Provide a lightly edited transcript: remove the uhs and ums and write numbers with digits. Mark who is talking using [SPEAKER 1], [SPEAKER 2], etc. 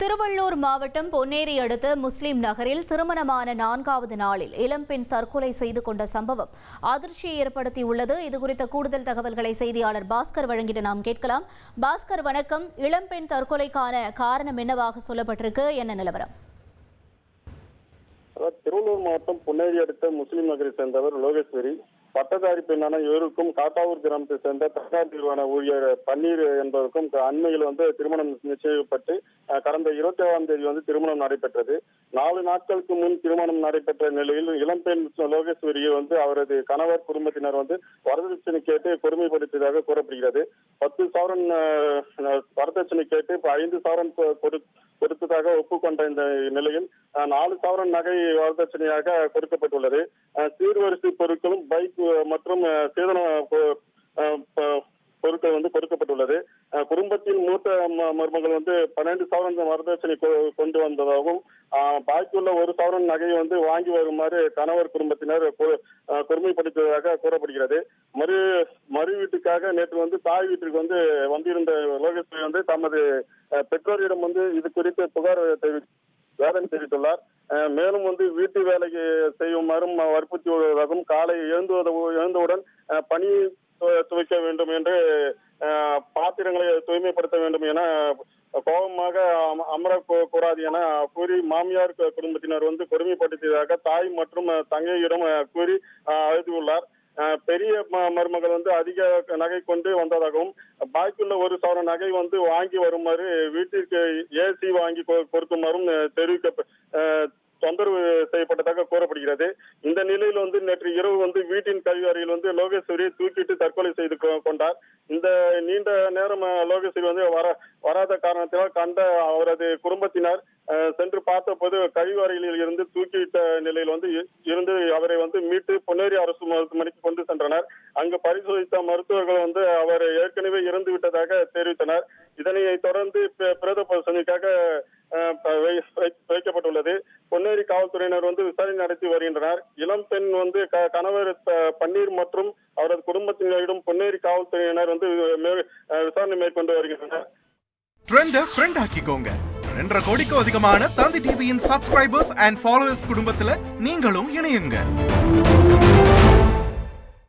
[SPEAKER 1] திருவள்ளூர் மாவட்டம் பொன்னேரி அடுத்த முஸ்லிம் நகரில் திருமணமான 4வது நாளில் இளம்பெண் தற்கொலை செய்து கொண்ட சம்பவம் அதிர்ச்சியை ஏற்படுத்தியுள்ளது. இதுகுறித்த கூடுதல் தகவல்களை செய்தியாளர் பாஸ்கர் வழங்கிட நாம் கேட்கலாம். பாஸ்கர், வணக்கம். இளம்பெண் தற்கொலைக்கான காரணம் என்னவாக சொல்லப்பட்டிருக்கு? என்ன நிலவரம்?
[SPEAKER 2] திருவள்ளூர் மாவட்டம் பொன்னேரி அடுத்த முஸ்லிம் நகரை சேர்ந்தவர் லோகேஸ்வரி. பட்டதாரி பெண்ணான இவருக்கும் காட்டாவூர் கிராமத்தை சேர்ந்த தனியார் நிறுவன ஊழியர் பன்னீர் என்பவருக்கும் அண்மையில் திருமணம் நிச்சயிக்கப்பட்டு கடந்த 27ஆம் தேதி திருமணம் நடைபெற்றது. 4 நாட்களுக்கு முன் திருமணம் நடைபெற்ற நிலையில் இளம்பெண் லோகேஸ்வரியை அவரது கணவர் குடும்பத்தினர் வரதட்சணை கேட்டு கொடுமைப்படுத்தியதாக கூறப்படுகிறது. 10 சவரன் வரதட்சணை கேட்டு 5 சவரன் கொடுத்ததாக ஒப்புக்கொண்ட இந்த நிலையில் 4 சவரன் நகை வரதட்சணையாக கொடுக்கப்பட்டுள்ளது. சீர்வரிசை பொருட்களும் பைக் மற்றும் சேதன பொருட்கள் கொடுக்கப்பட்டுள்ளது. குடும்பத்தின் மூத்த மருமகள் 12 சவரன் வரதட்சணை கொண்டு வந்ததாகவும் பாக்கியுள்ள 1 சவரன் நகையை வாங்கி வருமாறு கணவர் குடும்பத்தினர் கொடுமைப்படுத்துவதாக கூறப்படுகிறது. மறு வீட்டுக்காக நேற்று தாய் வீட்டிற்கு வந்திருந்த லோகேஸ்வரி தமது பெற்றோரிடம் இது குறித்து புகார் வேதனை தெரிவித்துள்ளார். மேலும் வீட்டு வேலைக்கு செய்யுமாறும் வற்புறுத்தி வருவதாகவும் காலை எழுந்தவுடன் பணி துவைக்க வேண்டும் என்று பாத்திரங்களை தூய்மைப்படுத்த வேண்டும் என கோபமாக அமரக்கூடாது என கூறி மாமியார் குடும்பத்தினர் கொடுமைப்படுத்தியதாக தாய் மற்றும் தங்கையிடம் கூறி அழுத்தியுள்ளார். பெரிய மருமகள் அதிக நகை கொண்டு வந்ததாகவும் பாக்கியுள்ள 1 சவரன் நகை வாங்கி வருமாறு வீட்டிற்கு ஏசி வாங்கி கொடுக்குமாறும் தொந்தரவு செய்யப்பட்டதாக கூறப்படுகிறது. இந்த நிலையில் நேற்று இரவு வீட்டின் கழிவறையில் லோகேஸ்வரி தூக்கிட்டு தற்கொலை செய்து கொண்டார். இந்த நீண்ட நேரம் லோகேஸ்வரி வராத காரணத்தினால் கண்ட அவரது குடும்பத்தினர் சென்று பார்த்தபோது கழிவறையில் இருந்து தூக்கிவிட்ட நிலையில் இருந்து அவரை மீட்டு பொன்னேரி அரசு மருத்துவமனைக்கு கொண்டு சென்றனர். அங்கு பரிசோதித்த மருத்துவர்கள் அவர் ஏற்கனவே இறந்து விட்டதாக தெரிவித்தனர். இதனை தொடர்ந்து பிரேத பரிசோதனைக்காக வைக்கப்பட்டுள்ளது. பொன்னேரி காவல்துறையினர் விசாரணை நடத்தி வருகின்றனர். இளம் பெண் கணவர் பன்னீர் மற்றும் அவரது குடும்பத்தினரிடம் பொன்னேரி காவல்துறையினர் விசாரணை மேற்கொண்டு வருகின்றனர்.
[SPEAKER 3] ஃப்ரெண்ட் ஆக்கிக்கோங்க. 2.5 கோடிக்கும் அதிகமான தந்தி டிவியின் சப்ஸ்கிரைபர்ஸ் அண்ட் ஃபாலோவர்ஸ் குடும்பத்துல நீங்களும் இணையுங்க.